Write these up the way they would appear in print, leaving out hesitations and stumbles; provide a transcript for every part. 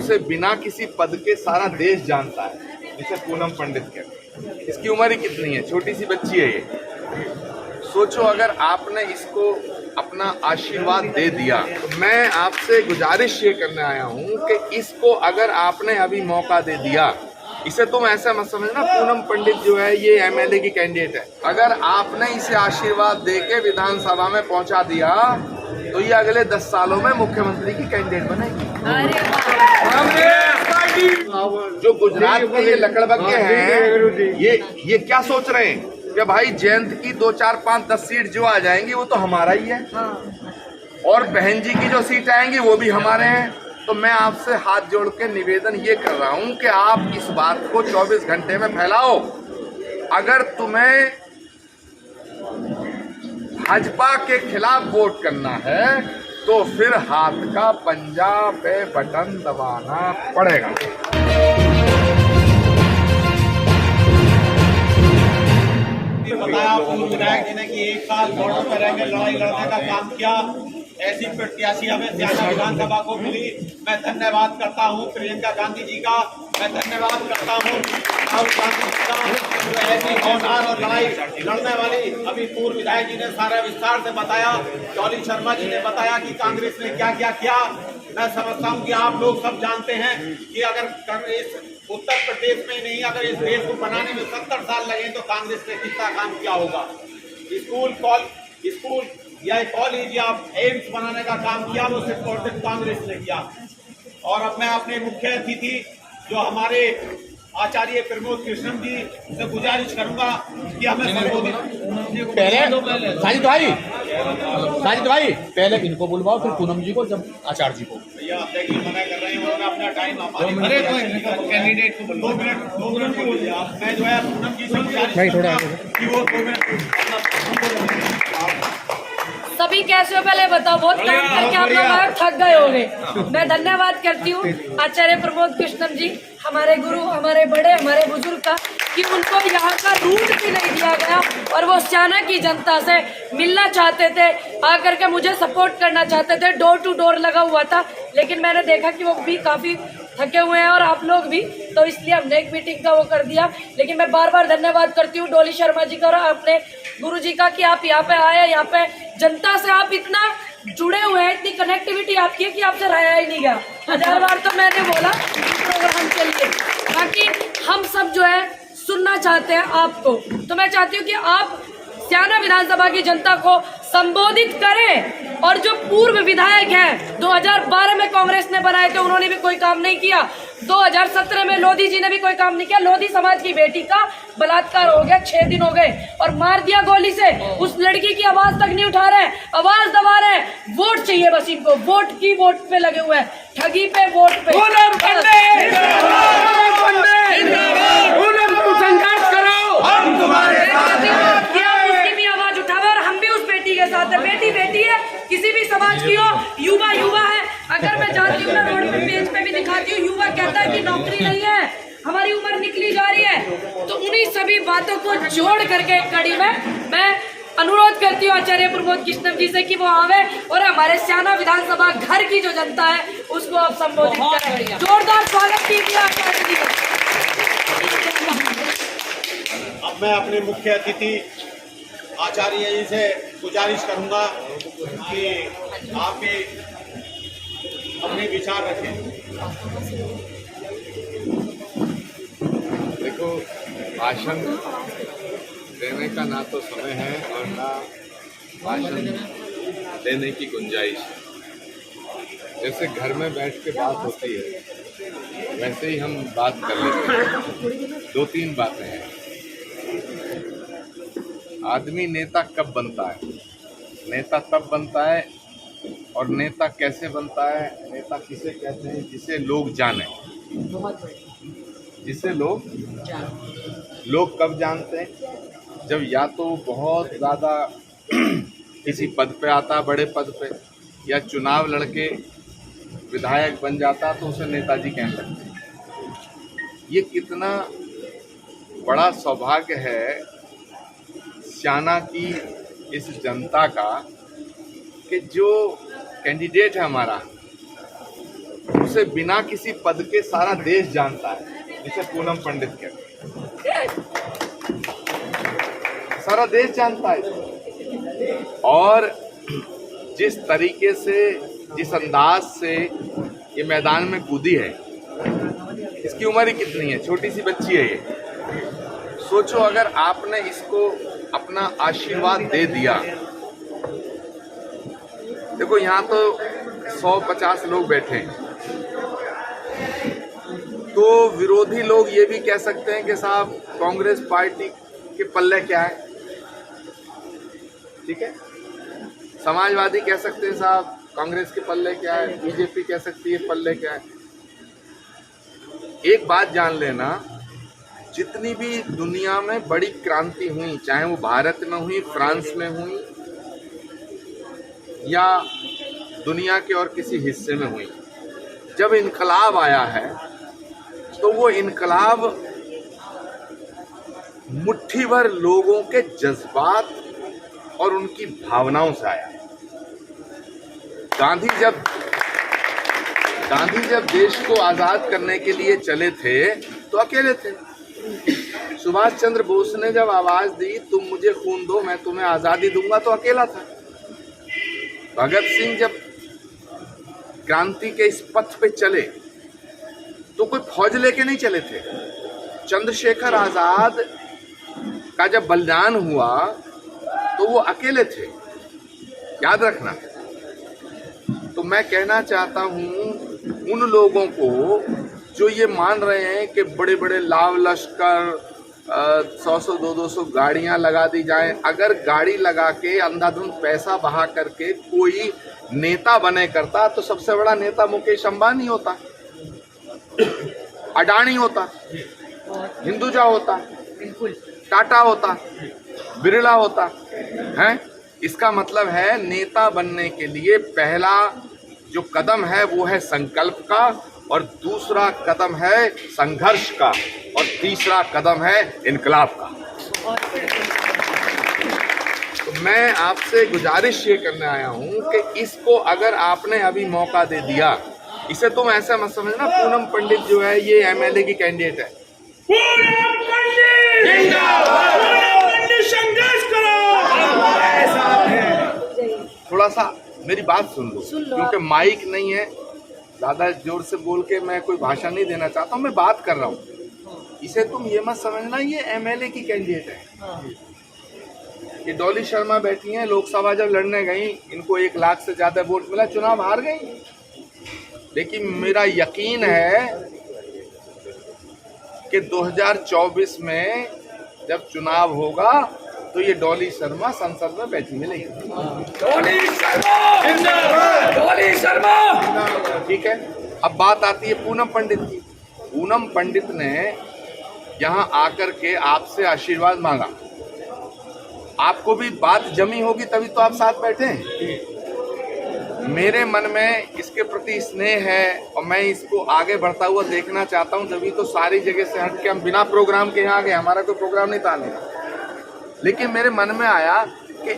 उसे बिना किसी पद के सारा देश जानता है, जिसे पूनम पंडित कहते हैं। इसकी उम्र ही कितनी है, छोटी सी बच्ची है ये। सोचो अगर आपने इसको अपना आशीर्वाद दे दिया, मैं आपसे गुजारिश ये करने आया हूँ कि इसको अगर आपने अभी मौका दे दिया, इसे तुम ऐसा मत समझना पूनम पंडित जो है ये एमएलए की कैंडिडेट है। अगर आपने इसे आशीर्वाद देके विधानसभा में पहुंचा दिया तो ये अगले 10 सालों में मुख्यमंत्री की कैंडिडेट बनेगी। जो गुजरात के ये लकड़बग्गे हैं, ये क्या सोच रहे हैं कि भाई जयंत की 2, 4, 5, 10 सीट जो आ जाएंगी वो तो हमारा ही है, और बहन जी की जो सीट आएंगी वो भी हमारे हैं। तो मैं आपसे हाथ जोड़ के निवेदन ये कर रहा हूं कि आप इस बात को 24 घंटे में फैलाओ। अगर तुम्हें भाजपा के खिलाफ वोट करना है तो फिर हाथ का पंजा पे बटन दबाना पड़ेगा। बताया पूर्व विधायक जी ने कि 1 साल बॉर्डर पर रहेंगे, लड़ाई लड़ने का काम किया। ऐसी प्रत्याशी हमें स्याना विधानसभा को मिली। मैं धन्यवाद करता हूं प्रियंका गांधी जी का, मैं धन्यवाद करता हूं राहुल गांधी जी का, जो ऐसी होनहार और लड़ाई लड़ने वाली। अभी पूर्व विधायक जी ने सारा विस्तार से बताया, डॉली शर्मा जी ने बताया कि कांग्रेस ने क्या क्या किया। मैं समझता हूं कि आप लोग सब जानते हैं कि अगर कांग्रेस उत्तर प्रदेश में नहीं, अगर इस देश को बनाने में 70 साल लगे तो कांग्रेस ने कितना काम किया होगा। स्कूल या कॉलेज या एम्स बनाने का काम किया वो सिर्फ और सिर्फ कांग्रेस ने किया। और अब मैं अपने मुख्य अतिथि जो हमारे आचार्य प्रमोद कृष्णन जी से गुजारिश करूंगा कि हमें संबोधित पहले साजिद भाई पहले इनको बुलवाओ, फिर पूनम जी को, जब आचार्य जी को। भैया आप देखिए मना कर रहे हैं, उन्होंने अपना टाइम कैंडिडेट को 2 मिनट को बोलिए आप। मैं जो है पूनम जी से गुजारिश करूंगा कि वो 2 मिनट। सभी कैसे हो पहले बताओ, बहुत काम करके आप लोग थक गए होंगे। मैं धन्यवाद करती हूँ आचार्य प्रमोद कृष्णन जी, हमारे गुरु, हमारे बड़े, हमारे बुजुर्ग का, कि उनको यहाँ का रूट भी नहीं दिया गया और वो स्याना की जनता से मिलना चाहते थे, आकर के मुझे सपोर्ट करना चाहते थे। डोर टू डोर लगा हुआ था, लेकिन मैंने देखा कि वो भी काफी थके हुए हैं और आप लोग भी, तो इसलिए हमने एक मीटिंग का वो कर दिया। लेकिन मैं बार बार धन्यवाद करती हूँ डॉली शर्मा जी का और अपने गुरु जी का कि आप यहाँ पे आए, यहाँ पे जनता से आप इतना जुड़े हुए हैं, इतनी कनेक्टिविटी आपकी है कि आपसे रहा ही नहीं गया। 1000 बार तो मैंने बोला प्रोग्राम के लिए, बाकी हम सब जो है सुनना चाहते हैं आपको। तो मैं चाहती हूँ कि आप स्याना विधानसभा की जनता को संबोधित करें। और जो पूर्व विधायक हैं 2012 में कांग्रेस ने बनाए थे, उन्होंने भी कोई काम नहीं किया। 2017 में लोधी जी ने भी कोई काम नहीं किया। लोधी समाज की बेटी का बलात्कार हो गया, 6 दिन हो गए और मार दिया गोली से। उस लड़की की आवाज तक नहीं उठा रहे, आवाज दबा रहे। वोट चाहिए बस इनको, वोट की वोट पे लगे हुए हैं, ठगी पे, वोट पे। बेटी बेटी है, किसी भी समाज की हो, युवा युवा है। अगर मैं जाती हूँ ना रोड पे, पेज पे भी दिखाती हूँ, युवा कहता है कि नौकरी नहीं है, हमारी उम्र निकली जा रही है। तो उन्हीं सभी बातों को जोड़ करके एक कड़ी में मैं अनुरोध करती हूँ आचार्य प्रमोद कृष्णन जी से कि वो आवे और हमारे स्याना विधानसभा घर की जो जनता है उसको आप संबोधित करें। जोरदार स्वागत कीजिए आचार्य जी का। अब मैं अपने मुख्य अतिथि आचार्य जी से गुजारिश करूंगा कि आप भी अपने विचार रखें। देखो, भाषण देने का ना तो समय है और ना भाषण देने की गुंजाइश है। जैसे घर में बैठ के बात होती है वैसे ही हम बात कर लेते हैं। 2-3 बातें हैं। आदमी नेता कब बनता है? नेता तब बनता है, और नेता कैसे बनता है? नेता किसे कहते हैं? जिसे लोग जाने, जिसे लोग कब जानते हैं? जब या तो बहुत ज़्यादा किसी पद पे आता है, बड़े पद पे, या चुनाव लड़के विधायक बन जाता तो उसे नेताजी कहने लगते हैं। ये कितना बड़ा सौभाग्य है स्याना की इस जनता का कि जो कैंडिडेट है हमारा उसे बिना किसी पद के सारा देश जानता है, जिसे पूनम पंडित कहते हैं। सारा देश जानता है। और जिस तरीके से, जिस अंदाज से ये मैदान में कूदी है, इसकी उम्र ही कितनी है, छोटी सी बच्ची है ये। सोचो अगर आपने इसको अपना आशीर्वाद दे दिया। देखो यहाँ तो 150 लोग बैठे हैं, तो विरोधी लोग ये भी कह सकते हैं कि साहब कांग्रेस पार्टी के पल्ले क्या है, ठीक है। समाजवादी कह सकते हैं साहब कांग्रेस के पल्ले क्या है, बीजेपी कह सकती है पल्ले क्या है। एक बात जान लेना, जितनी भी दुनिया में बड़ी क्रांति हुई, चाहे वो भारत में हुई, फ्रांस में हुई या दुनिया के और किसी हिस्से में हुई, जब इनकलाब आया है तो वो इनकलाब मुट्ठी भर लोगों के जज्बात और उनकी भावनाओं से आया। गांधी जब देश को आजाद करने के लिए चले थे तो अकेले थे। सुभाष चंद्र बोस ने जब आवाज दी तुम मुझे खून दो मैं तुम्हें आजादी दूंगा, तो अकेला था। भगत सिंह जब क्रांति के इस पथ पे चले तो कोई फौज लेके नहीं चले थे। चंद्रशेखर आजाद का जब बलिदान हुआ तो वो अकेले थे, याद रखना। तो मैं कहना चाहता हूं उन लोगों को जो ये मान रहे हैं कि बड़े बड़े लाव लश्कर 100-100 200 गाड़ियां लगा दी जाएं। अगर गाड़ी लगा के अंधाधुंध पैसा बहा करके कोई नेता बने करता तो सबसे बड़ा नेता मुकेश अंबानी होता, अडानी होता, हिंदुजा होता, टाटा होता, बिरला होता है। इसका मतलब है नेता बनने के लिए पहला जो कदम है वो है संकल्प का, और दूसरा कदम है संघर्ष का, और तीसरा कदम है इनकलाब का। तो मैं आपसे गुजारिश ये करने आया हूं कि इसको अगर आपने अभी मौका दे दिया, इसे तुम ऐसा मत समझना पूनम पंडित जो है ये एमएलए की कैंडिडेट है। पूनम पंडित जिंदाबाद, पूनम पंडित संघर्ष करो, हमारे साथ है। थोड़ा सा मेरी बात सुन लो क्योंकि माइक नहीं है, ज्यादा जोर से बोल के मैं कोई भाषण नहीं देना चाहता हूँ, मैं बात कर रहा हूँ। इसे तुम ये मत समझना ये एमएलए की कैंडिडेट है। ये डॉली शर्मा बैठी हैं, लोकसभा जब लड़ने गई इनको 1 लाख से ज्यादा वोट मिला, चुनाव हार गई। लेकिन मेरा यकीन है कि 2024 में जब चुनाव होगा तो ये डॉली शर्मा संसद में बैठी मिलेगी। डॉली शर्मा जिंदाबाद, डॉली शर्मा। ठीक है, अब बात आती है पूनम पंडित की। पूनम पंडित ने यहाँ आकर के आपसे आशीर्वाद मांगा। आपको भी बात जमी होगी तभी तो आप साथ बैठे हैं। मेरे मन में इसके प्रति स्नेह है और मैं इसको आगे बढ़ता हुआ देखना चाहता हूँ, तभी तो सारी जगह से हट के हम बिना प्रोग्राम के यहाँ आ गए। हमारा कोई प्रोग्राम नहीं था, लेकिन मेरे मन में आया कि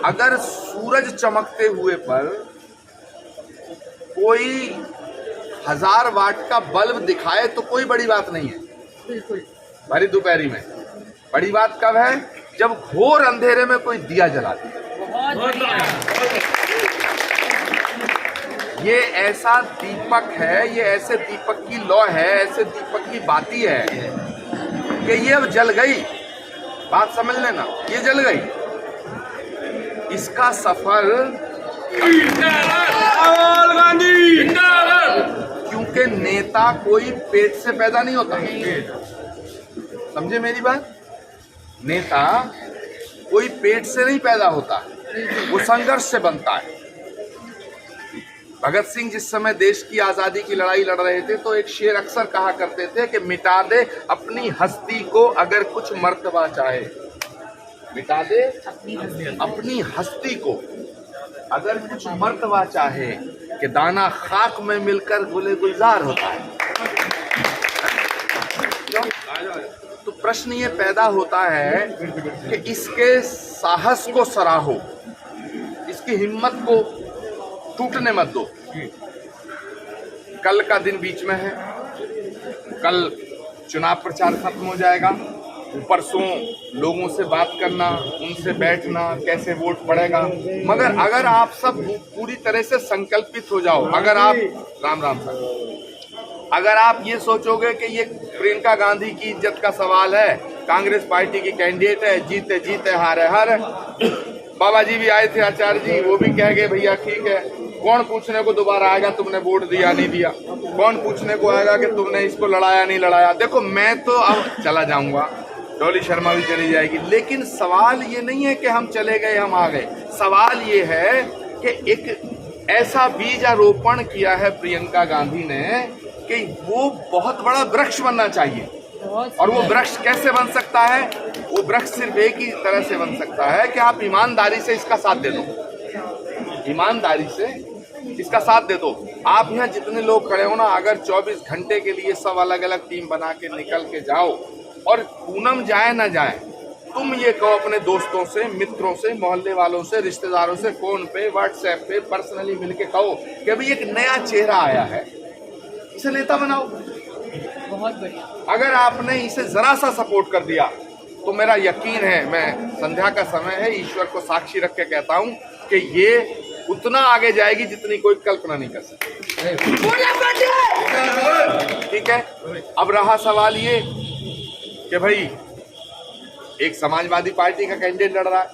अगर सूरज चमकते हुए पर कोई 1000 वाट का बल्ब दिखाए तो कोई बड़ी बात नहीं है। बिल्कुल भरी दोपहरी में बड़ी बात कब है? जब घोर अंधेरे में कोई दिया जला दे। ये ऐसा दीपक है, ये ऐसे दीपक की लौ है, ऐसे दीपक की बाती है कि ये अब जल गई। बात समझ लेना, ये जल गई। इसका सफर राहुल गांधी जिंदाबाद। क्योंकि नेता कोई पेट से पैदा नहीं होता, समझे मेरी बात? नेता कोई पेट से नहीं पैदा होता, वो संघर्ष से बनता है। भगत सिंह जिस समय देश की आजादी की लड़ाई लड़ रहे थे तो एक शेर अक्सर कहा करते थे कि मिटा दे अपनी हस्ती को अगर कुछ मर्तबा चाहे। मिटा दे अपनी हस्ती को अगर कुछ मर्तबा चाहे, कि दाना खाक में मिलकर गुले गुलजार होता है। तो प्रश्न ये पैदा होता है कि इसके साहस को सराहो, इसकी हिम्मत को टूटने मत दो। कल का दिन बीच में है, कल चुनाव प्रचार खत्म हो जाएगा, परसों लोगों से बात करना, उनसे बैठना, कैसे वोट पड़ेगा। मगर अगर आप सब पूरी तरह से संकल्पित हो जाओ, अगर आप राम राम सर, अगर आप ये सोचोगे कि ये प्रियंका गांधी की इज्जत का सवाल है, कांग्रेस पार्टी की कैंडिडेट है, जीते जीते हारे हार। बाबा जी भी आए थे, आचार्य जी, वो भी कह गए भैया ठीक है, कौन पूछने को दोबारा आएगा तुमने वोट दिया नहीं दिया, कौन पूछने को आएगा कि तुमने इसको लड़ाया नहीं लड़ाया। देखो मैं तो अब चला जाऊंगा, डॉली शर्मा भी चली जाएगी, लेकिन सवाल ये नहीं है कि हम चले गए हम आ गए। सवाल ये है कि एक ऐसा बीजारोपण किया है प्रियंका गांधी ने कि वो बहुत बड़ा वृक्ष बनना चाहिए। और वो वृक्ष कैसे बन सकता है? वो वृक्ष सिर्फ एक ही तरह से बन सकता है कि आप ईमानदारी से इसका साथ दे दो, ईमानदारी से इसका साथ दे दो। आप यहाँ जितने लोग खड़े हो ना, अगर 24 घंटे के लिए सब अलग अलग टीम बना के निकल के जाओ, और पूनम जाए ना जाए, तुम ये कहो अपने दोस्तों से, मित्रों से, मोहल्ले वालों से, रिश्तेदारों से, फोन पे, व्हाट्सएप पे, पर्सनली मिलके कहो कि अभी एक नया चेहरा आया है, इसे नेता बनाओ। बहुत बढ़िया। अगर आपने इसे जरा सा सपोर्ट कर दिया तो मेरा यकीन है, मैं संध्या का समय है, ईश्वर को साक्षी रख के कहता हूं कि ये उतना आगे जाएगी जितनी कोई कल्पना नहीं कर सकती। ठीक है, अब रहा सवाल ये कि भाई एक समाजवादी पार्टी का कैंडिडेट लड़ रहा है,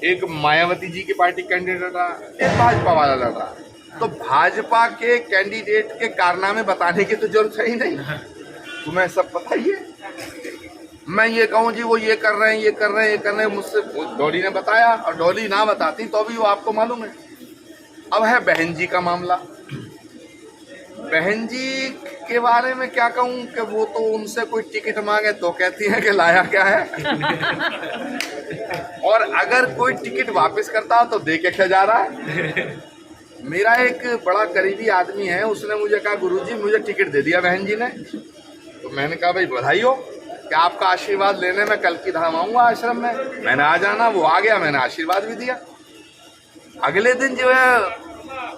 एक मायावती जी की पार्टी कैंडिडेट लड़ रहा है, एक भाजपा वाला लड़ रहा है। तो भाजपा के कैंडिडेट के कारनामे बताने की तो जरूरत है ही नहीं, तुम्हें सब पता ही है। मैं ये कहूँ जी वो ये कर रहे हैं, ये कर रहे हैं, ये कर रहे हैं, मुझसे डॉली ने बताया, और डॉली ना बताती तो भी वो आपको मालूम है। अब है बहन जी का मामला। बहन जी के बारे में क्या कहूँ कि वो तो उनसे कोई टिकट मांगे तो कहती है कि लाया क्या है और अगर कोई टिकट वापस करता हो तो दे के क्या जा रहा है। मेरा एक बड़ा करीबी आदमी है, उसने मुझे कहा गुरुजी मुझे टिकट दे दिया बहन जी ने। तो मैंने कहा भाई बधाई हो कि आपका आशीर्वाद लेने में कल की धाम आऊंगा आश्रम में। मैंने आ जाना, वो आ गया, मैंने आशीर्वाद भी दिया। अगले दिन जो है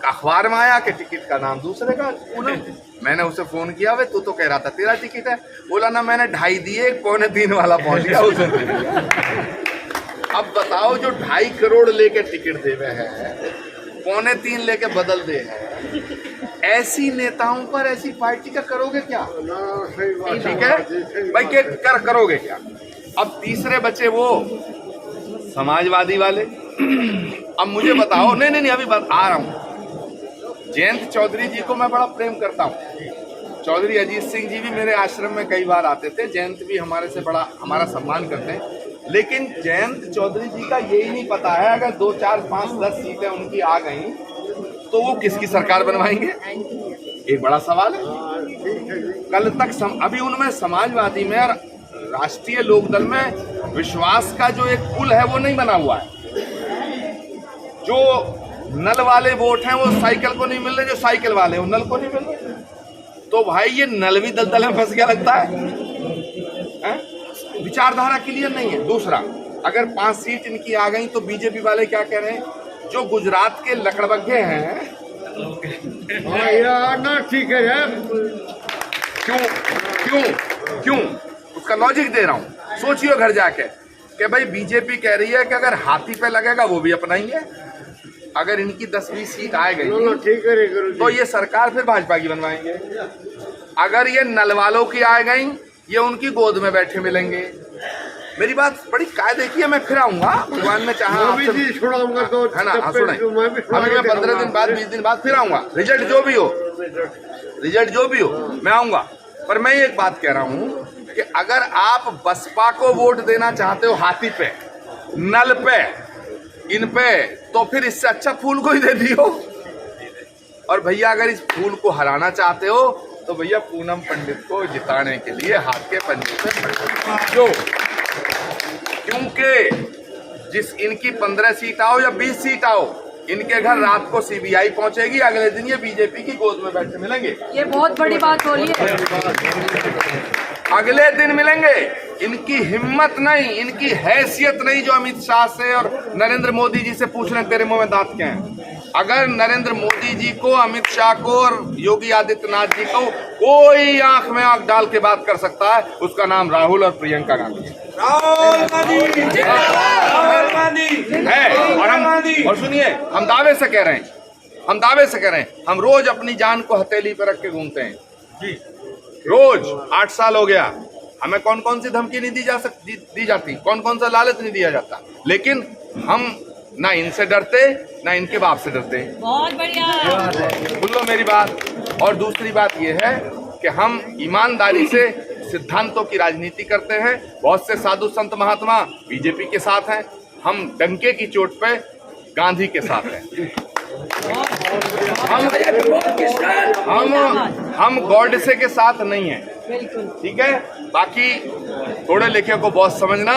अखबार में आया कि टिकट का नाम दूसरे का पूनम। मैंने उसे फोन किया, वे तू तो कह रहा था तेरा टिकट है। बोला ना मैंने 2.5 दिए, 2.25 वाला पहुंच गया उसे। अब बताओ जो 2.5 करोड़ लेके टिकट दे रहे हैं, 2.25 लेके बदल दे हैं, ऐसी नेताओं पर ऐसी पार्टी का करोगे क्या? ठीक है भाई, के करोगे क्या? अब तीसरे बचे वो समाजवादी वाले। अब मुझे बताओ, नहीं अभी बात आ रहा हूं। जयंत चौधरी जी को मैं बड़ा प्रेम करता हूं। चौधरी अजीत सिंह जी भी मेरे आश्रम में कई बार आते थे। जयंत भी हमारे से बड़ा हमारा सम्मान करते हैं, लेकिन जयंत चौधरी जी का यही नहीं पता है अगर 2, 4, 5, 10 सीटें उनकी आ गई तो वो किसकी सरकार बनवाएंगे, एक बड़ा सवाल है। कल तक अभी उनमें समाजवादी में और राष्ट्रीय लोकदल में विश्वास का जो एक पुल है वो नहीं बना हुआ है। जो नल वाले वोट हैं वो साइकिल को नहीं मिल रहे, जो साइकिल वाले वो नल को नहीं मिल रहे। तो भाई ये नल भी दलदल में फंस गया लगता है। विचारधारा क्लियर नहीं है। दूसरा, अगर 5 सीट इनकी आ गई तो बीजेपी वाले क्या कह रहे हैं, जो गुजरात के लकड़बग्घे हैं ना ठीक है, क्यों उसका लॉजिक दे रहा हूं, सोचियो घर जाके कि भाई बीजेपी कह रही है कि अगर हाथी पे लगेगा वो भी अपनाएंगे। अगर इनकी 10-20 सीट आ गई तो ये सरकार फिर भाजपा की बनवाएंगे। अगर ये नल वालों की आ गई, ये उनकी गोद में बैठे मिलेंगे। मेरी बात बड़ी कायदे की है, मैं फिर आऊंगा भगवान में चाहा तो है ना। सुने, अभी मैं 15 दिन बाद 20 दिन बाद फिर आऊंगा। रिजल्ट जो भी हो मैं आऊंगा। पर मैं एक बात कह रहा हूं कि अगर आप बसपा को वोट देना चाहते हो हाथी पे, नल पे, इन पे, तो फिर इससे अच्छा फूल को ही दे दियो। और भैया अगर इस फूल को हराना चाहते हो तो भैया पूनम पंडित को जिताने के लिए हाथ के पंजे पे क्योंकि जिस इनकी 15 सीट आओ या 20 सीट आओ, इनके घर रात को सीबीआई पहुंचेगी, अगले दिन ये बीजेपी की गोद में बैठे मिलेंगे। ये बहुत बड़ी बात बोली है। अगले दिन मिलेंगे। इनकी हिम्मत नहीं, इनकी हैसियत नहीं जो अमित शाह से और नरेंद्र मोदी जी से पूछ रहे तेरे मुंह में दांत क्या है। अगर नरेंद्र मोदी जी को, अमित शाह को और योगी आदित्यनाथ जी को कोई आंख में आंख डाल के बात कर सकता है, उसका नाम राहुल और प्रियंका गांधी है। और सुनिए, हम दावे से कह रहे हैं, हम रोज अपनी जान को हथेली पर रख के घूमते हैं रोज। 8 साल हो गया, हमें कौन कौन सी धमकी नहीं दी जाती, कौन कौन सा लालच नहीं दिया जाता, लेकिन हम ना इनसे डरते ना इनके बाप से डरते। बहुत बढ़िया, सुन लो मेरी बात। और दूसरी बात यह है कि हम ईमानदारी से सिद्धांतों की राजनीति करते हैं। बहुत से साधु संत महात्मा बीजेपी के साथ हैं, हम डंके की चोट पे गांधी के साथ हैं। हम गॉडसे के साथ नहीं हैं, ठीक है। बाकी थोड़े लिखे को बहुत समझना।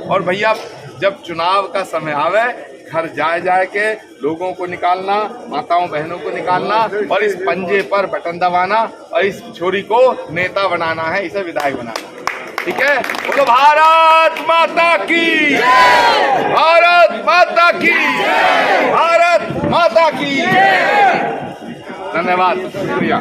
और भैया, जब चुनाव का समय आवे, घर जाए के लोगों को निकालना, माताओं बहनों को निकालना और इस पंजे पर बटन दबाना और इस छोरी को नेता बनाना है, इसे विधायक बनाना है, ठीक है। बोलो भारत माता की, भारत माता की, भारत माता की। धन्यवाद, शुक्रिया।